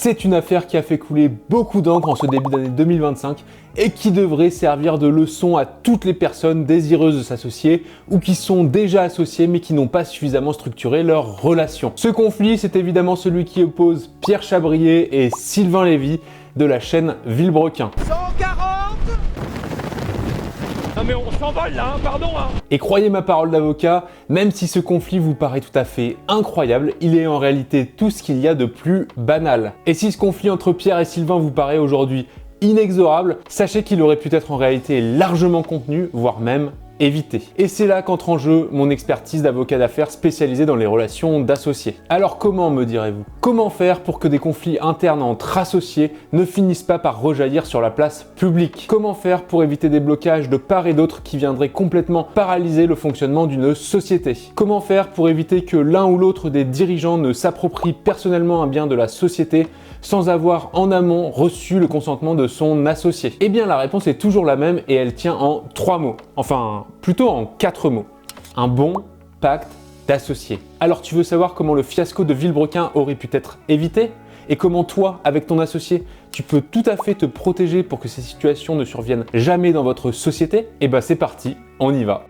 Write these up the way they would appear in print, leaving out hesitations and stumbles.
C'est une affaire qui a fait couler beaucoup d'encre en ce début d'année 2025 et qui devrait servir de leçon à toutes les personnes désireuses de s'associer ou qui sont déjà associées mais qui n'ont pas suffisamment structuré leur relation. Ce conflit, c'est évidemment celui qui oppose Pierre Chabrier et Sylvain Lévy de la chaîne Villebrequin. 140 ? Non mais on s'envole là, pardon Et croyez ma parole d'avocat, même si ce conflit vous paraît tout à fait incroyable, il est en réalité tout ce qu'il y a de plus banal. Et si ce conflit entre Pierre et Sylvain vous paraît aujourd'hui inexorable, sachez qu'il aurait pu être en réalité largement contenu, voire même évité. Et c'est là qu'entre en jeu mon expertise d'avocat d'affaires spécialisé dans les relations d'associés. Alors comment, me direz-vous? Comment faire pour que des conflits internes entre associés ne finissent pas par rejaillir sur la place publique? Comment faire pour éviter des blocages de part et d'autre qui viendraient complètement paralyser le fonctionnement d'une société? Comment faire pour éviter que l'un ou l'autre des dirigeants ne s'approprie personnellement un bien de la société sans avoir en amont reçu le consentement de son associé? Eh bien la réponse est toujours la même et elle tient en 3 mots. Enfin, plutôt en 4 mots. Un bon pacte d'associés. Alors tu veux savoir comment le fiasco de Villebrequin aurait pu être évité? Et comment toi, avec ton associé, tu peux tout à fait te protéger pour que ces situations ne surviennent jamais dans votre société? Eh ben c'est parti, on y va.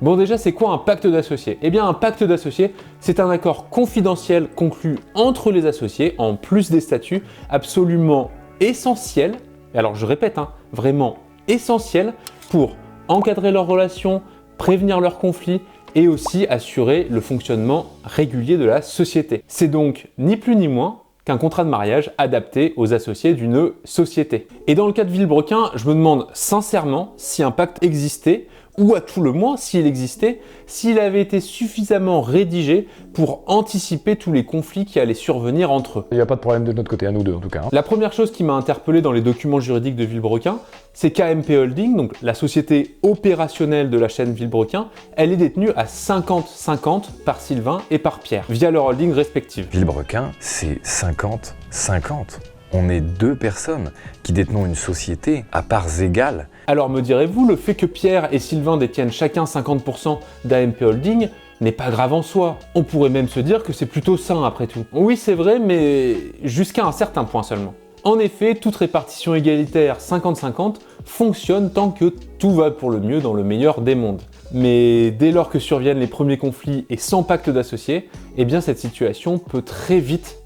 Bon déjà, c'est quoi un pacte d'associés? Eh bien un pacte d'associés, c'est un accord confidentiel conclu entre les associés, en plus des statuts, absolument essentiel, et alors je répète, vraiment essentiel pour encadrer leurs relations, prévenir leurs conflits et aussi assurer le fonctionnement régulier de la société. C'est donc ni plus ni moins qu'un contrat de mariage adapté aux associés d'une société. Et dans le cas de Villebrequin, je me demande sincèrement si un pacte existait, ou à tout le moins, s'il existait, s'il avait été suffisamment rédigé pour anticiper tous les conflits qui allaient survenir entre eux. Il n'y a pas de problème de notre côté, à nous deux en tout cas. La première chose qui m'a interpellé dans les documents juridiques de Villebrequin, c'est qu'AMP Holding, donc la société opérationnelle de la chaîne Villebrequin, elle est détenue à 50-50 par Sylvain et par Pierre, via leur holding respective. Villebrequin, c'est 50-50. On est deux personnes qui détenons une société à parts égales. Alors me direz-vous, le fait que Pierre et Sylvain détiennent chacun 50% d'AMP Holding n'est pas grave en soi. On pourrait même se dire que c'est plutôt sain après tout. Oui, c'est vrai, mais jusqu'à un certain point seulement. En effet, toute répartition égalitaire 50-50 fonctionne tant que tout va pour le mieux dans le meilleur des mondes. Mais dès lors que surviennent les premiers conflits et sans pacte d'associés, eh bien cette situation peut très vite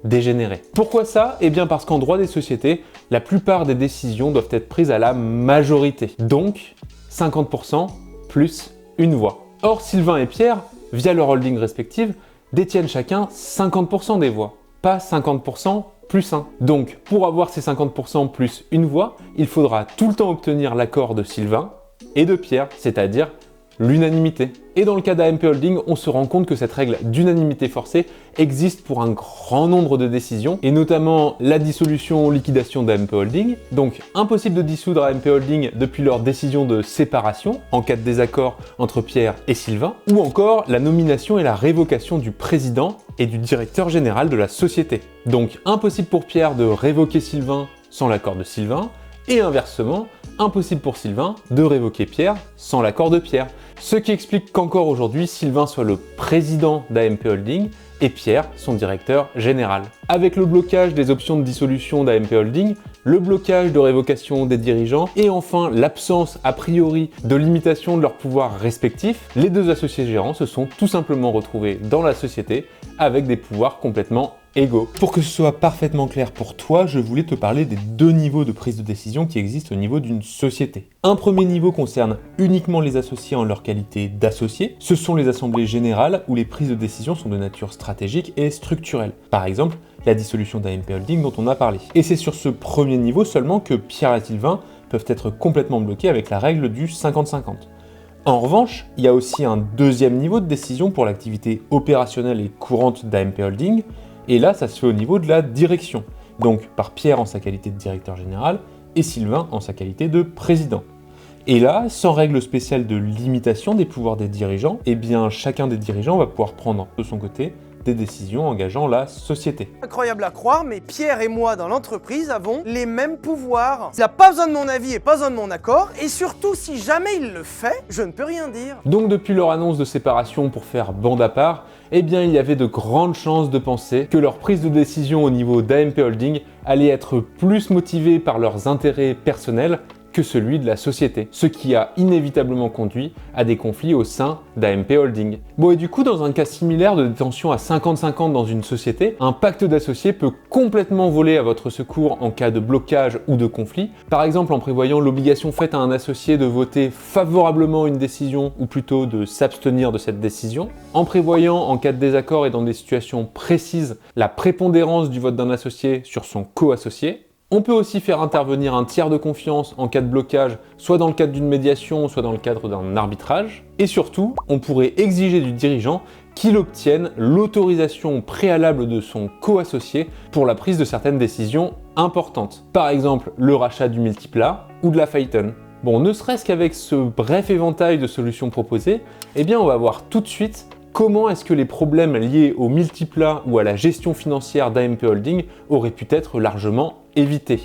dégénérer. Pourquoi ça? Eh bien parce qu'en droit des sociétés, la plupart des décisions doivent être prises à la majorité. Donc 50% plus une voix. Or Sylvain et Pierre, via leur holding respective, détiennent chacun 50% des voix, pas 50% plus 1. Donc pour avoir ces 50% plus une voix, il faudra tout le temps obtenir l'accord de Sylvain et de Pierre, c'est-à-dire l'unanimité. Et dans le cas d'AMP Holding, on se rend compte que cette règle d'unanimité forcée existe pour un grand nombre de décisions, et notamment la dissolution ou liquidation d'AMP Holding, donc impossible de dissoudre AMP Holding depuis leur décision de séparation, en cas de désaccord entre Pierre et Sylvain, ou encore la nomination et la révocation du président et du directeur général de la société. Donc impossible pour Pierre de révoquer Sylvain sans l'accord de Sylvain, et inversement, impossible pour Sylvain de révoquer Pierre sans l'accord de Pierre. Ce qui explique qu'encore aujourd'hui, Sylvain soit le président d'AMP Holding et Pierre son directeur général. Avec le blocage des options de dissolution d'AMP Holding, le blocage de révocation des dirigeants et enfin l'absence a priori de limitation de leurs pouvoirs respectifs, les deux associés gérants se sont tout simplement retrouvés dans la société avec des pouvoirs complètement égaux. Pour que ce soit parfaitement clair pour toi, je voulais te parler des deux niveaux de prise de décision qui existent au niveau d'une société. Un premier niveau concerne uniquement les associés en leur qualité d'associés. Ce sont les assemblées générales où les prises de décision sont de nature stratégique et structurelle. Par exemple, la dissolution d'AMP Holding dont on a parlé. Et c'est sur ce premier niveau seulement que Pierre et Sylvain peuvent être complètement bloqués avec la règle du 50-50. En revanche, il y a aussi un deuxième niveau de décision pour l'activité opérationnelle et courante d'AMP Holding, et là ça se fait au niveau de la direction, donc par Pierre en sa qualité de directeur général et Sylvain en sa qualité de président. Et là, sans règle spéciale de limitation des pouvoirs des dirigeants, eh bien chacun des dirigeants va pouvoir prendre de son côté des décisions engageant la société. Incroyable à croire, mais Pierre et moi dans l'entreprise avons les mêmes pouvoirs. Il n'a pas besoin de mon avis et pas besoin de mon accord, et surtout si jamais il le fait, je ne peux rien dire. Donc depuis leur annonce de séparation pour faire bande à part, eh bien il y avait de grandes chances de penser que leur prise de décision au niveau d'AMP Holding allait être plus motivée par leurs intérêts personnels que celui de la société, ce qui a inévitablement conduit à des conflits au sein d'AMP Holding. Bon, et du coup, dans un cas similaire de détention à 50-50 dans une société, un pacte d'associés peut complètement voler à votre secours en cas de blocage ou de conflit, par exemple en prévoyant l'obligation faite à un associé de voter favorablement une décision ou plutôt de s'abstenir de cette décision, en prévoyant en cas de désaccord et dans des situations précises la prépondérance du vote d'un associé sur son co-associé. On peut aussi faire intervenir un tiers de confiance en cas de blocage, soit dans le cadre d'une médiation, soit dans le cadre d'un arbitrage. Et surtout, on pourrait exiger du dirigeant qu'il obtienne l'autorisation préalable de son co-associé pour la prise de certaines décisions importantes. Par exemple, le rachat du Multipla ou de la Phaeton. Bon, ne serait-ce qu'avec ce bref éventail de solutions proposées, eh bien on va voir tout de suite comment est-ce que les problèmes liés au Multipla ou à la gestion financière d'AMP Holding auraient pu être largement évités.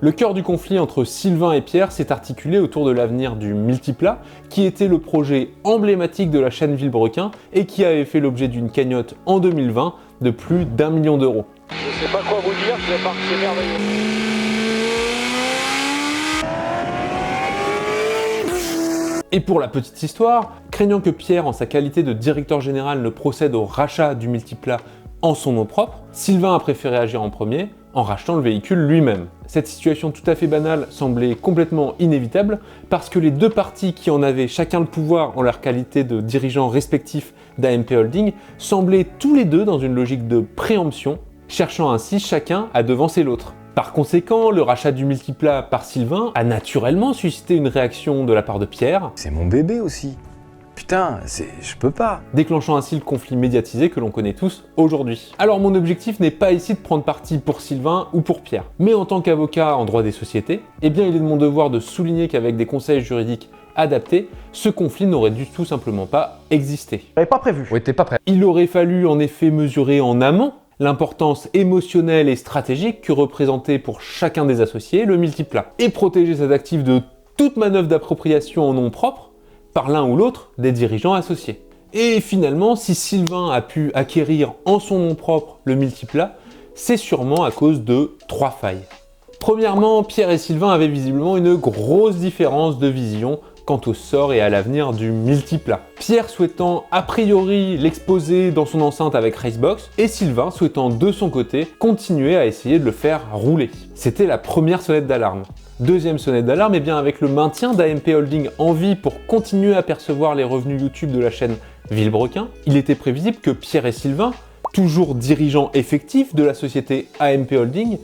Le cœur du conflit entre Sylvain et Pierre s'est articulé autour de l'avenir du Multipla, qui était le projet emblématique de la chaîne Villebrequin et qui avait fait l'objet d'une cagnotte en 2020 de plus d'1 million d'euros. Je sais pas quoi vous dire, c'est merveilleux. Et pour la petite histoire, craignant que Pierre, en sa qualité de directeur général, ne procède au rachat du Multipla en son nom propre, Sylvain a préféré agir en premier en rachetant le véhicule lui-même. Cette situation tout à fait banale semblait complètement inévitable parce que les deux parties qui en avaient chacun le pouvoir en leur qualité de dirigeants respectifs d'AMP Holding semblaient tous les deux dans une logique de préemption, cherchant ainsi chacun à devancer l'autre. Par conséquent, le rachat du Multipla par Sylvain a naturellement suscité une réaction de la part de Pierre. C'est mon bébé aussi. Putain, je peux pas. Déclenchant ainsi le conflit médiatisé que l'on connaît tous aujourd'hui. Alors mon objectif n'est pas ici de prendre parti pour Sylvain ou pour Pierre, mais en tant qu'avocat en droit des sociétés, eh bien il est de mon devoir de souligner qu'avec des conseils juridiques adaptés, ce conflit n'aurait dû tout simplement pas exister. J'avais pas prévu. Oui, t'es pas prêt. Il aurait fallu en effet mesurer en amont l'importance émotionnelle et stratégique que représentait pour chacun des associés le Multipla, et protéger cet actif de toute manœuvre d'appropriation en nom propre par l'un ou l'autre des dirigeants associés. Et finalement, si Sylvain a pu acquérir en son nom propre le Multipla, c'est sûrement à cause de 3 failles. Premièrement, Pierre et Sylvain avaient visiblement une grosse différence de vision quant au sort et à l'avenir du Multipla. Pierre souhaitant a priori l'exposer dans son enceinte avec Racebox, et Sylvain souhaitant de son côté continuer à essayer de le faire rouler. C'était la première sonnette d'alarme. Deuxième sonnette d'alarme, et bien avec le maintien d'AMP Holding en vie pour continuer à percevoir les revenus YouTube de la chaîne Villebrequin, il était prévisible que Pierre et Sylvain, toujours dirigeants effectifs de la société AMP Holding,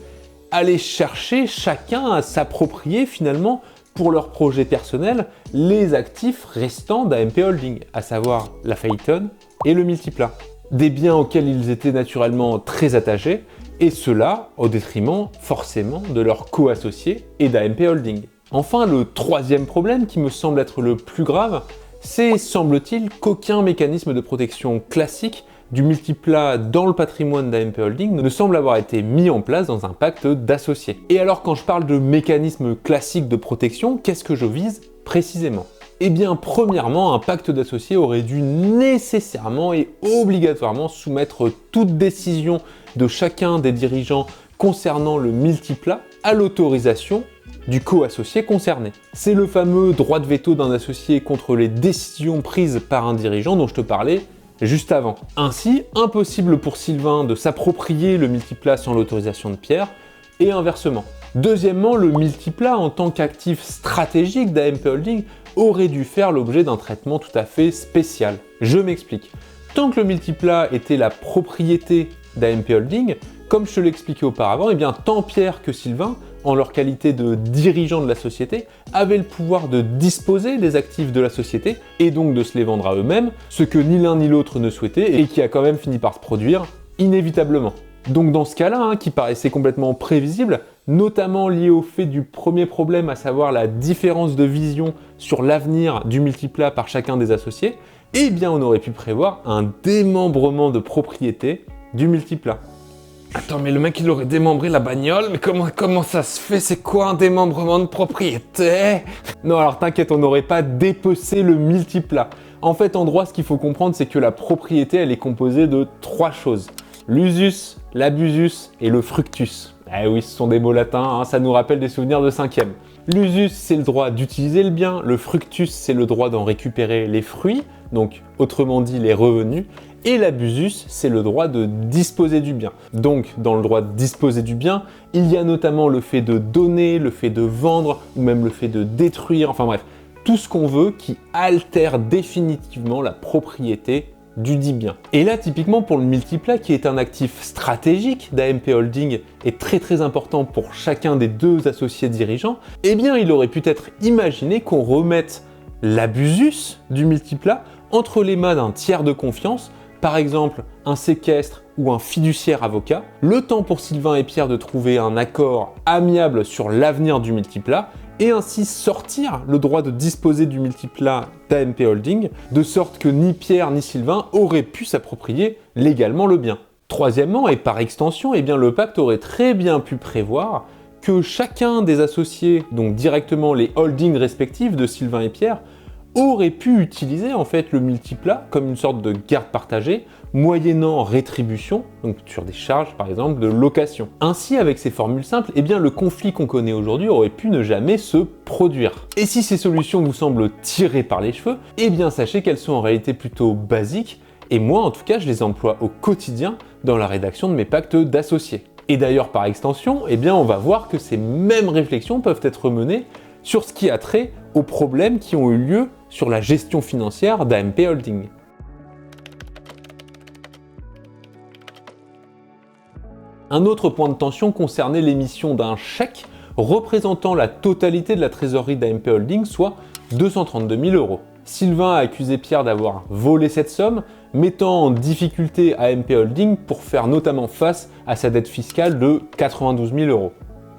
allaient chercher chacun à s'approprier finalement pour leur projet personnel les actifs restants d'AMP Holding, à savoir la Phaeton et le Multipla. Des biens auxquels ils étaient naturellement très attachés, et cela au détriment forcément de leurs co-associés et d'AMP Holding. Enfin, le troisième problème qui me semble être le plus grave, c'est, semble-t-il, qu'aucun mécanisme de protection classique du Multipla dans le patrimoine d'AMP Holding ne semble avoir été mis en place dans un pacte d'associés. Et alors quand je parle de mécanisme classique de protection, qu'est-ce que je vise précisément ? Eh bien premièrement, un pacte d'associés aurait dû nécessairement et obligatoirement soumettre toute décision de chacun des dirigeants concernant le Multipla à l'autorisation du co-associé concerné. C'est le fameux droit de veto d'un associé contre les décisions prises par un dirigeant dont je te parlais juste avant. Ainsi, impossible pour Sylvain de s'approprier le Multipla sans l'autorisation de Pierre, et inversement. Deuxièmement, le Multipla en tant qu'actif stratégique d'AMP Holding aurait dû faire l'objet d'un traitement tout à fait spécial. Je m'explique. Tant que le Multipla était la propriété d'AMP Holding, comme je te l'expliquais auparavant, eh bien tant Pierre que Sylvain, en leur qualité de dirigeants de la société, avaient le pouvoir de disposer des actifs de la société et donc de se les vendre à eux-mêmes, ce que ni l'un ni l'autre ne souhaitait et qui a quand même fini par se produire inévitablement. Donc dans ce cas-là, qui paraissait complètement prévisible, notamment lié au fait du premier problème, à savoir la différence de vision sur l'avenir du multiplat par chacun des associés, eh bien on aurait pu prévoir un démembrement de propriété du multiplat. Attends, mais le mec il aurait démembré la bagnole, mais comment ça se fait? C'est quoi un démembrement de propriété? Non, alors t'inquiète, on n'aurait pas dépecé le multiplat. En fait, en droit, ce qu'il faut comprendre, c'est que la propriété, elle est composée de 3 choses. L'usus, l'abusus et le fructus. Eh oui, ce sont des mots latins, hein, ça nous rappelle des souvenirs de 5e. L'usus, c'est le droit d'utiliser le bien. Le fructus, c'est le droit d'en récupérer les fruits, donc autrement dit les revenus. Et l'abusus, c'est le droit de disposer du bien. Donc, dans le droit de disposer du bien, il y a notamment le fait de donner, le fait de vendre, ou même le fait de détruire, enfin bref, tout ce qu'on veut qui altère définitivement la propriété du dit bien. Et là, typiquement pour le multiplat, qui est un actif stratégique d'AMP Holding et très important pour chacun des 2 associés dirigeants, eh bien, il aurait pu être imaginé qu'on remette l'abusus du multiplat entre les mains d'un tiers de confiance, par exemple un séquestre ou un fiduciaire avocat, le temps pour Sylvain et Pierre de trouver un accord amiable sur l'avenir du multiplat, et ainsi sortir le droit de disposer du multiplat d'AMP Holding, de sorte que ni Pierre ni Sylvain auraient pu s'approprier légalement le bien. Troisièmement, et par extension, eh bien, le pacte aurait très bien pu prévoir que chacun des associés, donc directement les holdings respectifs de Sylvain et Pierre, aurait pu utiliser en fait le multiplat comme une sorte de garde partagée, moyennant rétribution, donc sur des charges par exemple de location. Ainsi, avec ces formules simples, eh bien le conflit qu'on connaît aujourd'hui aurait pu ne jamais se produire. Et si ces solutions vous semblent tirées par les cheveux, eh bien sachez qu'elles sont en réalité plutôt basiques, et moi en tout cas je les emploie au quotidien dans la rédaction de mes pactes d'associés. Et d'ailleurs par extension, eh bien on va voir que ces mêmes réflexions peuvent être menées sur ce qui a trait aux problèmes qui ont eu lieu sur la gestion financière d'AMP Holding. Un autre point de tension concernait l'émission d'un chèque représentant la totalité de la trésorerie d'AMP Holding, soit 232 000 €. Sylvain a accusé Pierre d'avoir volé cette somme, mettant en difficulté AMP Holding pour faire notamment face à sa dette fiscale de 92 000 €.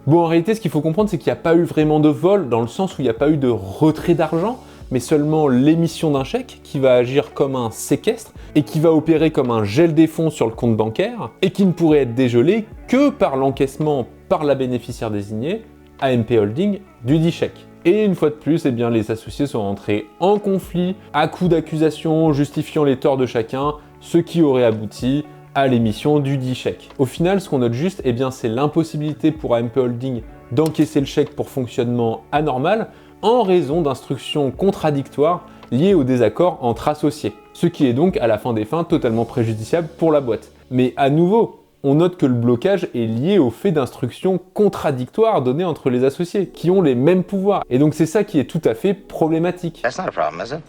Bon, en réalité, ce qu'il faut comprendre, c'est qu'il n'y a pas eu vraiment de vol, dans le sens où il n'y a pas eu de retrait d'argent, mais seulement l'émission d'un chèque qui va agir comme un séquestre et qui va opérer comme un gel des fonds sur le compte bancaire et qui ne pourrait être dégelé que par l'encaissement par la bénéficiaire désignée, AMP Holding, du dit chèque. Et une fois de plus, eh bien, les associés sont rentrés en conflit à coups d'accusations justifiant les torts de chacun, ce qui aurait abouti à l'émission du dit chèque. Au final, ce qu'on note juste, eh bien, c'est l'impossibilité pour AMP Holding d'encaisser le chèque pour fonctionnement anormal en raison d'instructions contradictoires liées au désaccord entre associés. Ce qui est donc, à la fin des fins, totalement préjudiciable pour la boîte. Mais à nouveau, on note que le blocage est lié au fait d'instructions contradictoires données entre les associés, qui ont les mêmes pouvoirs. Et donc c'est ça qui est tout à fait problématique. That's not a problem, is it?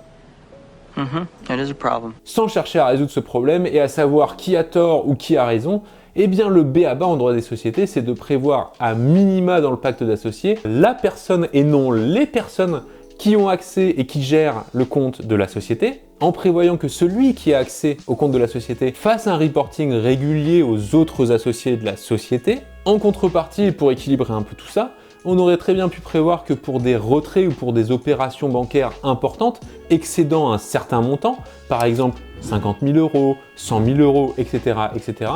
It is a problem. Sans chercher à résoudre ce problème et à savoir qui a tort ou qui a raison, eh bien le b.a.-ba en droit des sociétés, c'est de prévoir à minima dans le pacte d'associés la personne et non les personnes qui ont accès et qui gèrent le compte de la société, en prévoyant que celui qui a accès au compte de la société fasse un reporting régulier aux autres associés de la société. En contrepartie, et pour équilibrer un peu tout ça, on aurait très bien pu prévoir que pour des retraits ou pour des opérations bancaires importantes excédant un certain montant, par exemple 50 000 €, 100 000 €, etc.,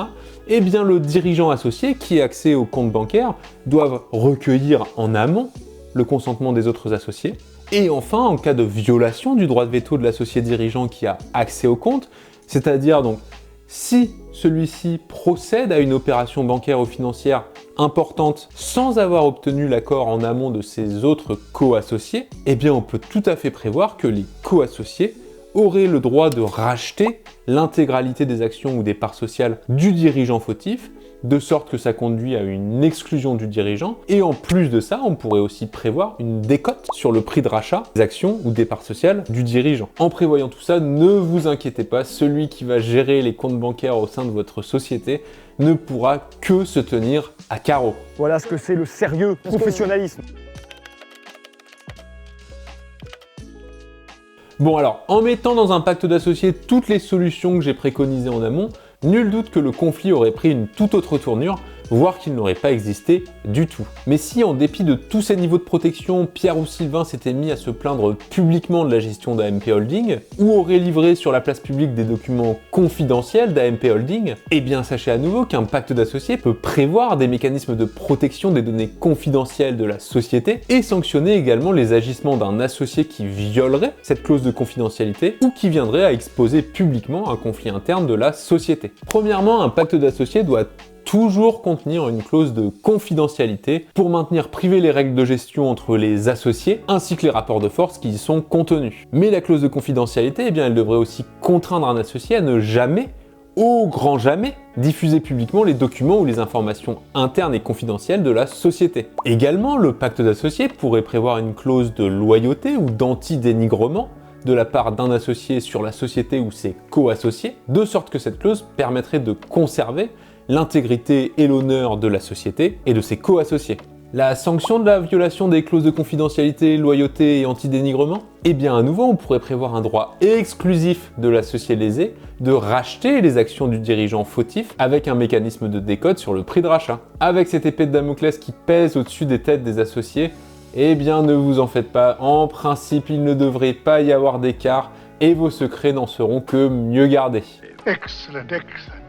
eh bien le dirigeant associé qui a accès au compte bancaire doit recueillir en amont le consentement des autres associés. Et enfin, en cas de violation du droit de veto de l'associé dirigeant qui a accès au compte, c'est-à-dire donc si celui-ci procède à une opération bancaire ou financière importante sans avoir obtenu l'accord en amont de ses autres co-associés, eh bien on peut tout à fait prévoir que les co-associés auraient le droit de racheter l'intégralité des actions ou des parts sociales du dirigeant fautif, de sorte que ça conduit à une exclusion du dirigeant. Et en plus de ça, on pourrait aussi prévoir une décote sur le prix de rachat des actions ou des parts sociales du dirigeant. En prévoyant tout ça, ne vous inquiétez pas, celui qui va gérer les comptes bancaires au sein de votre société ne pourra que se tenir à carreau. Voilà ce que c'est le sérieux professionnalisme. Bon alors, en mettant dans un pacte d'associés toutes les solutions que j'ai préconisées en amont, nul doute que le conflit aurait pris une toute autre tournure, voire qu'il n'aurait pas existé du tout. Mais si, en dépit de tous ces niveaux de protection, Pierre ou Sylvain s'étaient mis à se plaindre publiquement de la gestion d'AMP Holding, ou auraient livré sur la place publique des documents confidentiels d'AMP Holding, eh bien sachez à nouveau qu'un pacte d'associés peut prévoir des mécanismes de protection des données confidentielles de la société et sanctionner également les agissements d'un associé qui violerait cette clause de confidentialité ou qui viendrait à exposer publiquement un conflit interne de la société. Premièrement, un pacte d'associés doit toujours contenir une clause de confidentialité pour maintenir privées les règles de gestion entre les associés ainsi que les rapports de force qui y sont contenus. Mais la clause de confidentialité, eh bien, elle devrait aussi contraindre un associé à ne jamais, au grand jamais, diffuser publiquement les documents ou les informations internes et confidentielles de la société. Également, le pacte d'associés pourrait prévoir une clause de loyauté ou d'anti-dénigrement de la part d'un associé sur la société ou ses co-associés, de sorte que cette clause permettrait de conserver l'intégrité et l'honneur de la société et de ses co-associés. La sanction de la violation des clauses de confidentialité, loyauté et anti-dénigrement? Eh bien à nouveau, on pourrait prévoir un droit exclusif de l'associé lésé de racheter les actions du dirigeant fautif avec un mécanisme de décote sur le prix de rachat. Avec cette épée de Damoclès qui pèse au-dessus des têtes des associés, eh bien ne vous en faites pas, en principe il ne devrait pas y avoir d'écart et vos secrets n'en seront que mieux gardés. Excellent, excellent.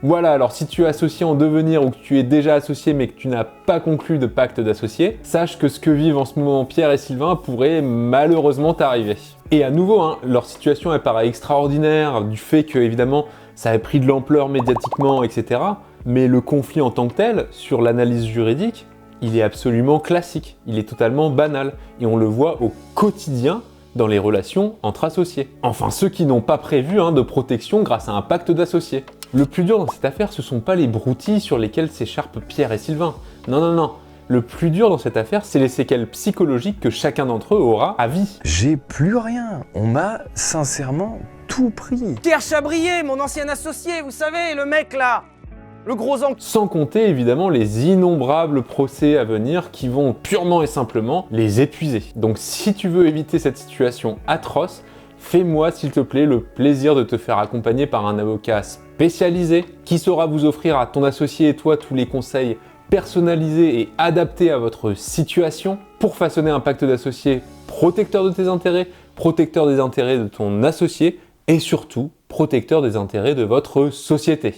Voilà, alors si tu es associé en devenir ou que tu es déjà associé mais que tu n'as pas conclu de pacte d'associé, sache que ce que vivent en ce moment Pierre et Sylvain pourrait malheureusement t'arriver. Et à nouveau, leur situation elle paraît extraordinaire du fait que évidemment ça a pris de l'ampleur médiatiquement, etc. Mais le conflit en tant que tel, sur l'analyse juridique, il est absolument classique, il est totalement banal et on le voit au quotidien dans les relations entre associés. Enfin, ceux qui n'ont pas prévu de protection grâce à un pacte d'associés. Le plus dur dans cette affaire, ce sont pas les broutilles sur lesquelles s'écharpent Pierre et Sylvain. Non, non, non. Le plus dur dans cette affaire, c'est les séquelles psychologiques que chacun d'entre eux aura à vie. J'ai plus rien. On m'a sincèrement tout pris. Pierre Chabrier, mon ancien associé, vous savez, le mec là, le gros encre. Sans compter évidemment les innombrables procès à venir qui vont purement et simplement les épuiser. Donc si tu veux éviter cette situation atroce, fais-moi s'il te plaît le plaisir de te faire accompagner par un avocat spécialisé qui saura vous offrir à ton associé et toi tous les conseils personnalisés et adaptés à votre situation pour façonner un pacte d'associés protecteur de tes intérêts, protecteur des intérêts de ton associé et surtout protecteur des intérêts de votre société.